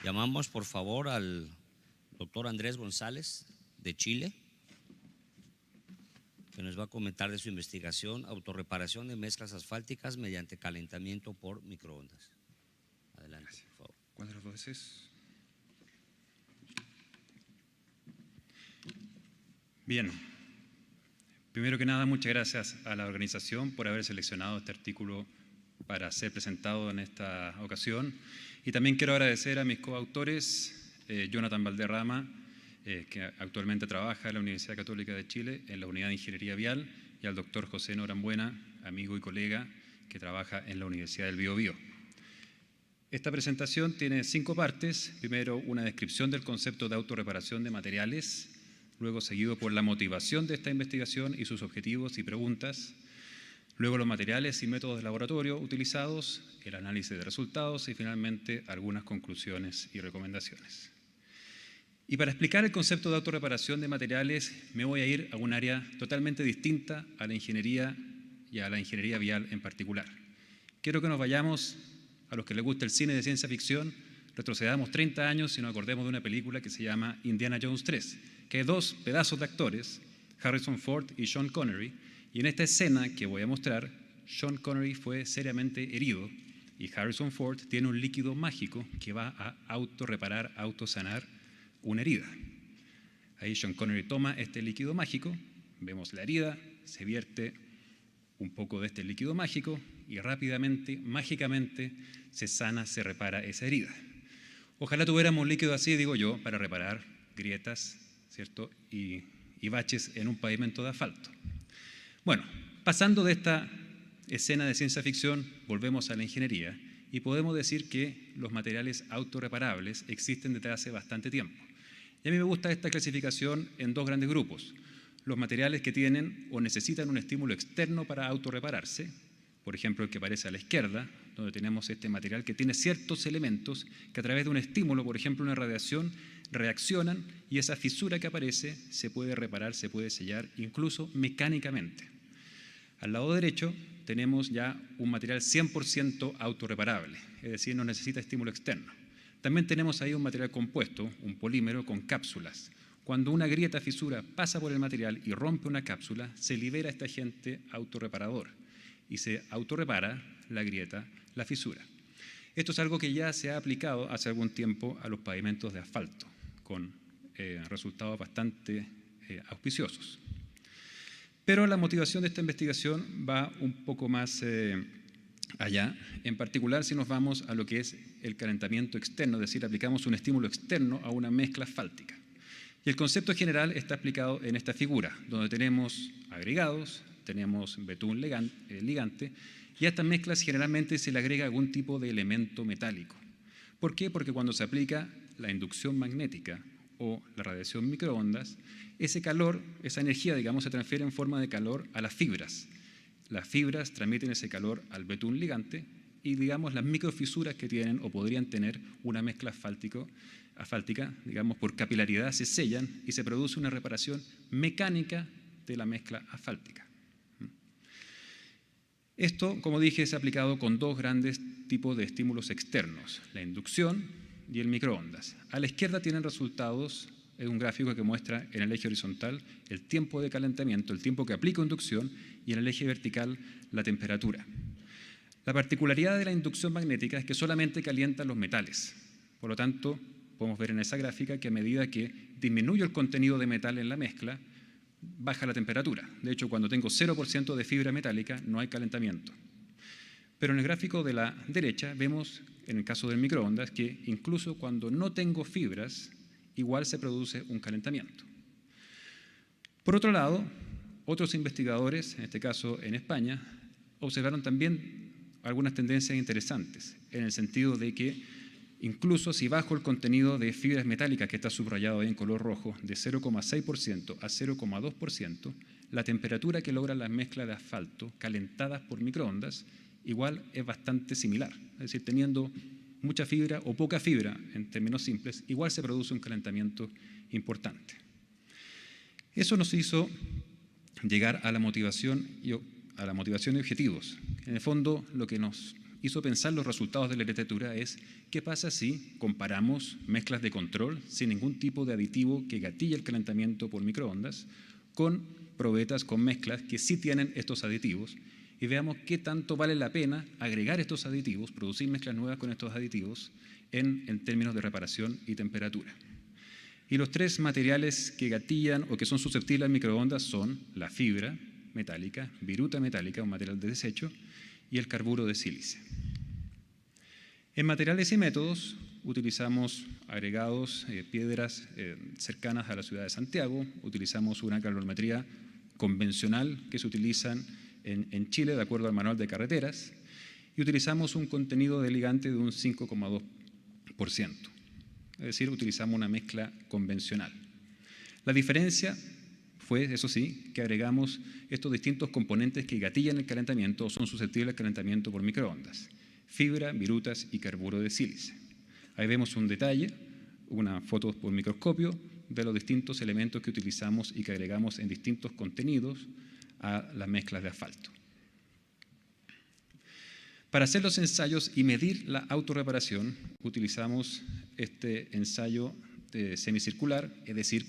Llamamos por favor al doctor Andrés González de Chile, que nos va a comentar de su investigación, autorreparación de mezclas asfálticas mediante calentamiento por microondas. Adelante, Gracias. por favor. ¿Cuál de los dos es? Bien. Primero que nada, muchas gracias a la organización por haber seleccionado este artículo para ser presentado en esta ocasión. Y también quiero agradecer a mis coautores, Jonathan Valderrama, que actualmente trabaja en la Universidad Católica de Chile en la Unidad de Ingeniería Vial, y al doctor José Norambuena, amigo y colega, que trabaja en la Universidad del Biobío. Esta presentación tiene 5 partes. Primero, una descripción del concepto de autorreparación de materiales, luego seguido por la motivación de esta investigación y sus objetivos y preguntas, luego los materiales y métodos de laboratorio utilizados, el análisis de resultados y finalmente algunas conclusiones y recomendaciones. Y para explicar el concepto de autorreparación de materiales me voy a ir a un área totalmente distinta a la ingeniería y a la ingeniería vial en particular. Quiero que nos vayamos, a los que les gusta el cine de ciencia ficción, retrocedamos 30 años y nos acordemos de una película que se llama Indiana Jones 3, que hay 2 pedazos de actores, Harrison Ford y Sean Connery, y en esta escena que voy a mostrar, Sean Connery fue seriamente herido y Harrison Ford tiene un líquido mágico que va a autorreparar, autosanar una herida. Ahí Sean Connery toma este líquido mágico, vemos la herida, se vierte un poco de este líquido mágico y rápidamente, mágicamente, se sana, se repara esa herida. Ojalá tuviéramos un líquido así, digo yo, para reparar grietas, ¿cierto? Y baches en un pavimento de asfalto. Bueno, pasando de esta escena de ciencia ficción, volvemos a la ingeniería y podemos decir que los materiales autorreparables existen desde hace bastante tiempo. Y a mí me gusta esta clasificación en 2 grandes grupos. Los materiales que tienen o necesitan un estímulo externo para autorrepararse, por ejemplo el que aparece a la izquierda, donde tenemos este material que tiene ciertos elementos que a través de un estímulo, por ejemplo una radiación, reaccionan y esa fisura que aparece se puede reparar, se puede sellar, incluso mecánicamente. Al lado derecho tenemos ya un material 100% autorreparable, es decir, no necesita estímulo externo. También tenemos ahí un material compuesto, un polímero con cápsulas. Cuando una grieta fisura pasa por el material y rompe una cápsula, se libera este agente autorreparador y se autorrepara la grieta, la fisura. Esto es algo que ya se ha aplicado hace algún tiempo a los pavimentos de asfalto, con resultados bastante auspiciosos. Pero la motivación de esta investigación va un poco más allá, en particular si nos vamos a lo que es el calentamiento externo, es decir, aplicamos un estímulo externo a una mezcla asfáltica. Y el concepto general está explicado en esta figura, donde tenemos agregados, tenemos betún ligante, y a estas mezclas generalmente se le agrega algún tipo de elemento metálico. ¿Por qué? Porque cuando se aplica la inducción magnética o la radiación microondas, ese calor, esa energía, digamos, se transfiere en forma de calor a las fibras. Las fibras transmiten ese calor al betún ligante y, digamos, las microfisuras que tienen o podrían tener una mezcla asfáltica, digamos, por capilaridad se sellan y se produce una reparación mecánica de la mezcla asfáltica. Esto, como dije, es aplicado con 2 grandes tipos de estímulos externos, la inducción y el microondas. A la izquierda tienen resultados, es un gráfico que muestra en el eje horizontal el tiempo de calentamiento, el tiempo que aplica inducción, y en el eje vertical la temperatura. La particularidad de la inducción magnética es que solamente calienta los metales. Por lo tanto, podemos ver en esa gráfica que a medida que disminuye el contenido de metal en la mezcla, baja la temperatura. De hecho, cuando tengo 0% de fibra metálica, no hay calentamiento. Pero en el gráfico de la derecha vemos, en el caso del microondas, que incluso cuando no tengo fibras, igual se produce un calentamiento. Por otro lado, otros investigadores, en este caso en España, observaron también algunas tendencias interesantes, en el sentido de que incluso si bajo el contenido de fibras metálicas, que está subrayado ahí en color rojo, de 0,6% a 0,2%, la temperatura que logran las mezclas de asfalto calentadas por microondas igual es bastante similar. Es decir, teniendo mucha fibra o poca fibra, en términos simples, igual se produce un calentamiento importante. Eso nos hizo llegar a la motivación y objetivos. En el fondo, lo que nos hizo pensar los resultados de la literatura es qué pasa si comparamos mezclas de control sin ningún tipo de aditivo que gatille el calentamiento por microondas con probetas con mezclas que sí tienen estos aditivos y veamos qué tanto vale la pena agregar estos aditivos, producir mezclas nuevas con estos aditivos en términos de reparación y temperatura. Y los tres materiales que gatillan o que son susceptibles al microondas son la fibra metálica, viruta metálica, un material de desecho, y el carburo de sílice. En materiales y métodos utilizamos agregados, piedras cercanas a la ciudad de Santiago, utilizamos una calorimetría convencional que se utilizan en Chile de acuerdo al manual de carreteras y utilizamos un contenido de ligante de un 5,2%, es decir, utilizamos una mezcla convencional. La diferencia fue, eso sí, que agregamos estos distintos componentes que gatillan el calentamiento o son susceptibles al calentamiento por microondas: fibra, virutas y carburo de sílice. Ahí vemos un detalle, una foto por microscopio de los distintos elementos que utilizamos y que agregamos en distintos contenidos a las mezclas de asfalto. Para hacer los ensayos y medir la autorreparación, utilizamos este ensayo semicircular, es decir,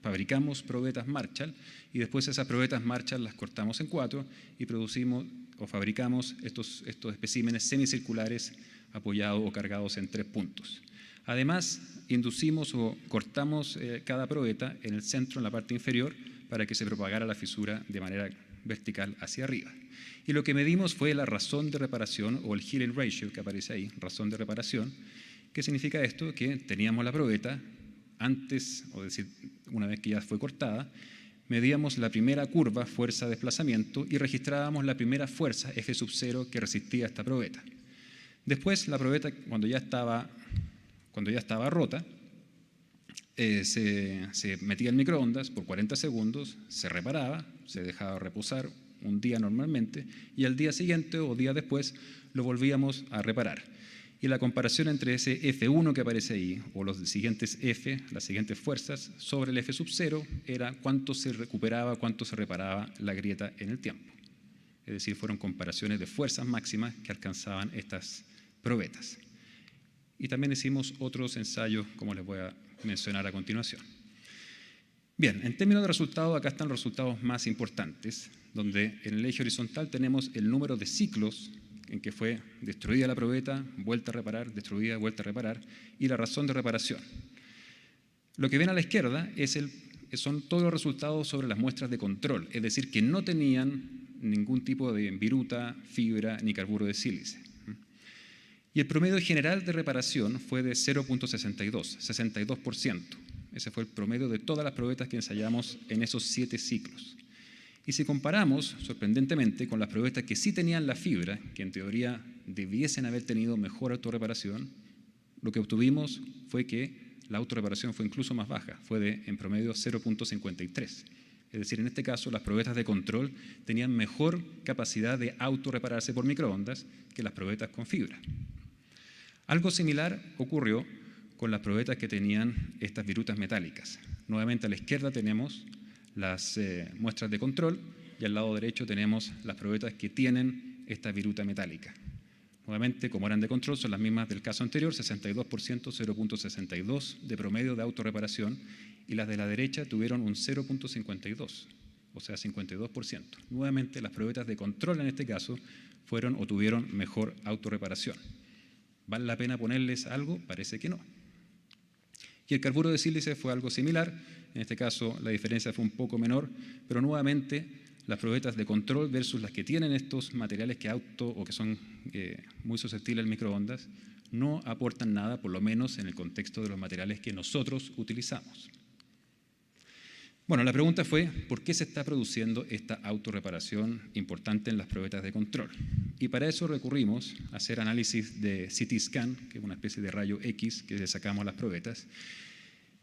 fabricamos probetas Marshall y después esas probetas Marshall las cortamos en 4 y producimos o fabricamos estos especímenes semicirculares apoyados o cargados en 3 puntos. Además, inducimos o cortamos cada probeta en el centro, en la parte inferior, para que se propagara la fisura de manera vertical hacia arriba. Y lo que medimos fue la razón de reparación o el healing ratio que aparece ahí, razón de reparación. ¿Qué significa esto? Que teníamos la probeta antes, o decir, una vez que ya fue cortada, medíamos la primera curva, fuerza de desplazamiento, y registrábamos la primera fuerza, F sub 0, que resistía a esta probeta. Después, la probeta, cuando ya estaba rota, se metía en microondas por 40 segundos, se reparaba, se dejaba reposar un día normalmente, y al día siguiente o días después lo volvíamos a reparar. Y la comparación entre ese F1 que aparece ahí, o los siguientes F, las siguientes fuerzas, sobre el F sub 0, era cuánto se recuperaba, cuánto se reparaba la grieta en el tiempo. Es decir, fueron comparaciones de fuerzas máximas que alcanzaban estas probetas. Y también hicimos otros ensayos, como les voy a mencionar a continuación. Bien, en términos de resultados, acá están los resultados más importantes, donde en el eje horizontal tenemos el número de ciclos en que fue destruida la probeta, vuelta a reparar, destruida, vuelta a reparar, y la razón de reparación. Lo que ven a la izquierda son todos los resultados sobre las muestras de control, es decir, que no tenían ningún tipo de viruta, fibra ni carburo de sílice. Y el promedio general de reparación fue de 0,62, 62%. Ese fue el promedio de todas las probetas que ensayamos en esos 7 ciclos. Y si comparamos, sorprendentemente, con las probetas que sí tenían la fibra, que en teoría debiesen haber tenido mejor autorreparación, lo que obtuvimos fue que la autorreparación fue incluso más baja, fue en promedio 0,53. Es decir, en este caso, las probetas de control tenían mejor capacidad de autorrepararse por microondas que las probetas con fibra. Algo similar ocurrió con las probetas que tenían estas virutas metálicas. Nuevamente a la izquierda tenemos las muestras de control y al lado derecho tenemos las probetas que tienen esta viruta metálica. Nuevamente, como eran de control, son las mismas del caso anterior, 62%, 0,62 de promedio de autorreparación, y las de la derecha tuvieron un 0,52, o sea, 52%. Nuevamente, las probetas de control en este caso fueron o tuvieron mejor autorreparación. ¿Vale la pena ponerles algo? Parece que no. Y el carburo de sílice fue algo similar. En este caso la diferencia fue un poco menor, pero nuevamente las probetas de control versus las que tienen estos materiales que son muy susceptibles al microondas no aportan nada, por lo menos en el contexto de los materiales que nosotros utilizamos. Bueno, la pregunta fue, ¿por qué se está produciendo esta autorreparación importante en las probetas de control? Y para eso recurrimos a hacer análisis de CT scan, que es una especie de rayo X que le sacamos a las probetas.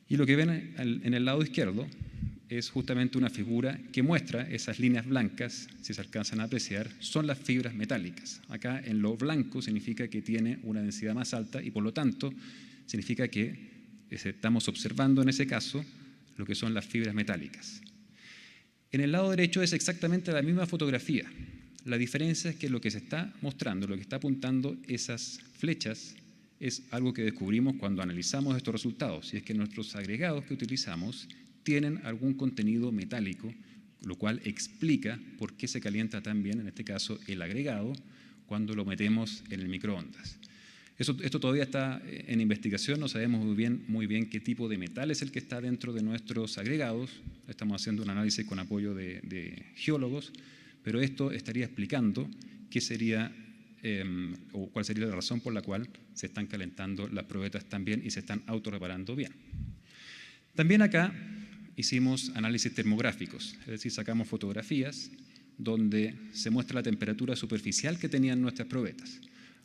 Y lo que ven en el lado izquierdo es justamente una figura que muestra esas líneas blancas, si se alcanzan a apreciar, son las fibras metálicas. Acá en lo blanco significa que tiene una densidad más alta y por lo tanto significa que estamos observando en ese caso lo que son las fibras metálicas. En el lado derecho es exactamente la misma fotografía, La diferencia es que lo que se está mostrando, lo que está apuntando esas flechas, es algo que descubrimos cuando analizamos estos resultados, y es que nuestros agregados que utilizamos tienen algún contenido metálico, lo cual explica por qué se calienta tan bien, en este caso, el agregado cuando lo metemos en el microondas. Esto todavía está en investigación, no sabemos muy bien qué tipo de metal es el que está dentro de nuestros agregados. Estamos haciendo un análisis con apoyo de geólogos, pero esto estaría explicando qué sería o cuál sería la razón por la cual se están calentando las probetas tan bien y se están autorreparando bien. También acá hicimos análisis termográficos, es decir, sacamos fotografías donde se muestra la temperatura superficial que tenían nuestras probetas.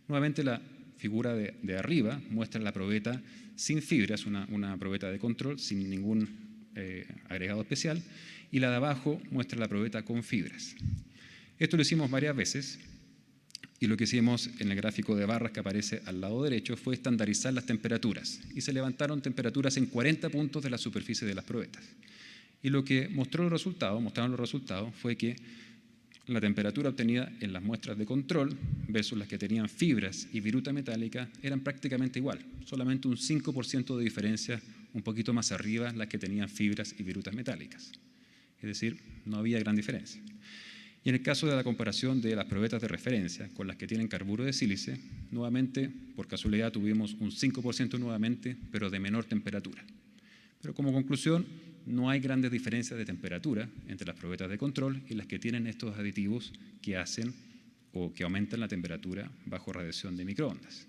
Nuevamente la figura de arriba muestra la probeta sin fibras, una probeta de control sin ningún agregado especial, y la de abajo muestra la probeta con fibras. Esto lo hicimos varias veces, y lo que hicimos en el gráfico de barras que aparece al lado derecho fue estandarizar las temperaturas, y se levantaron temperaturas en 40 puntos de la superficie de las probetas. Y lo que mostraron los resultados fue que la temperatura obtenida en las muestras de control versus las que tenían fibras y viruta metálica eran prácticamente igual, solamente un 5% de diferencia, un poquito más arriba las que tenían fibras y virutas metálicas. Es decir, no había gran diferencia. Y en el caso de la comparación de las probetas de referencia con las que tienen carburo de sílice, nuevamente, por casualidad, tuvimos un 5% nuevamente, pero de menor temperatura. Pero como conclusión, no hay grandes diferencias de temperatura entre las probetas de control y las que tienen estos aditivos que hacen o que aumentan la temperatura bajo radiación de microondas.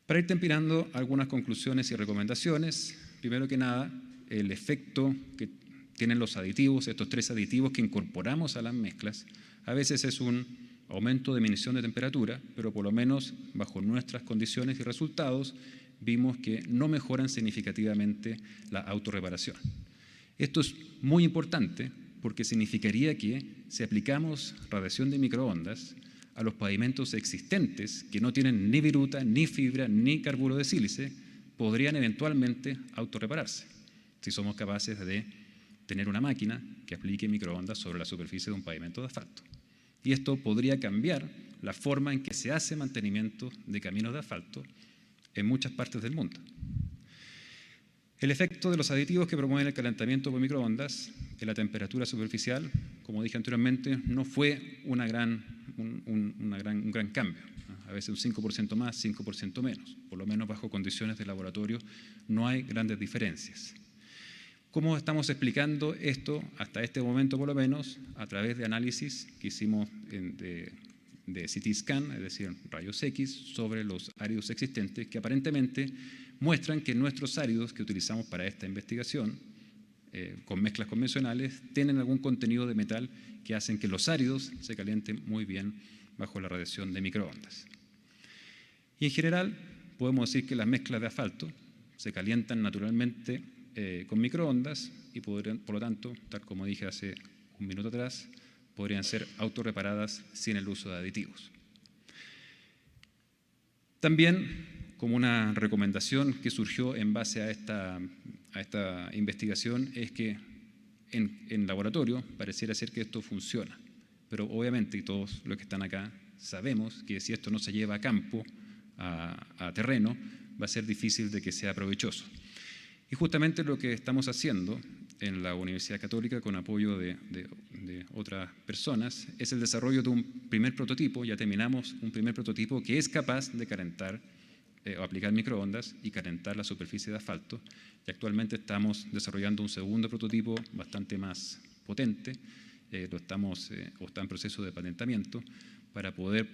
Para ir terminando, algunas conclusiones y recomendaciones. Primero que nada, el efecto que tienen los aditivos, estos 3 aditivos que incorporamos a las mezclas, a veces es un aumento de disminución de temperatura, pero por lo menos bajo nuestras condiciones y resultados, vimos que no mejoran significativamente la autorreparación. Esto es muy importante porque significaría que si aplicamos radiación de microondas a los pavimentos existentes que no tienen ni viruta, ni fibra, ni carburo de sílice, podrían eventualmente autorrepararse si somos capaces de tener una máquina que aplique microondas sobre la superficie de un pavimento de asfalto. Y esto podría cambiar la forma en que se hace mantenimiento de caminos de asfalto en muchas partes del mundo. El efecto de los aditivos que promueven el calentamiento por microondas en la temperatura superficial, como dije anteriormente, no fue un gran cambio. A veces un 5% más, 5% menos. Por lo menos bajo condiciones de laboratorio no hay grandes diferencias. ¿Cómo estamos explicando esto hasta este momento por lo menos? A través de análisis que hicimos de CT scan, es decir, rayos X, sobre los áridos existentes que aparentemente muestran que nuestros áridos que utilizamos para esta investigación con mezclas convencionales tienen algún contenido de metal que hacen que los áridos se calienten muy bien bajo la radiación de microondas. Y en general podemos decir que las mezclas de asfalto se calientan naturalmente con microondas y por lo tanto, tal como dije hace un minuto atrás, podrían ser autorreparadas sin el uso de aditivos. También, como una recomendación que surgió en base a esta investigación, es que en laboratorio pareciera ser que esto funciona, pero obviamente, y todos los que están acá sabemos que si esto no se lleva a campo, a terreno, va a ser difícil de que sea provechoso. Y justamente lo que estamos haciendo en la Universidad Católica con apoyo de otras personas es el desarrollo de un primer prototipo. Ya terminamos un primer prototipo que es capaz de calentar o aplicar microondas y calentar la superficie de asfalto. Y actualmente estamos desarrollando un segundo prototipo bastante más potente. Está en proceso de patentamiento para poder,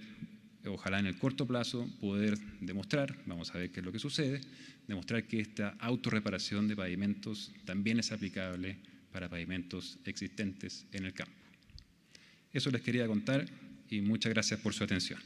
ojalá en el corto plazo, poder demostrar, vamos a ver qué es lo que sucede, demostrar que esta autorreparación de pavimentos también es aplicable para pavimentos existentes en el campo. Eso les quería contar y muchas gracias por su atención.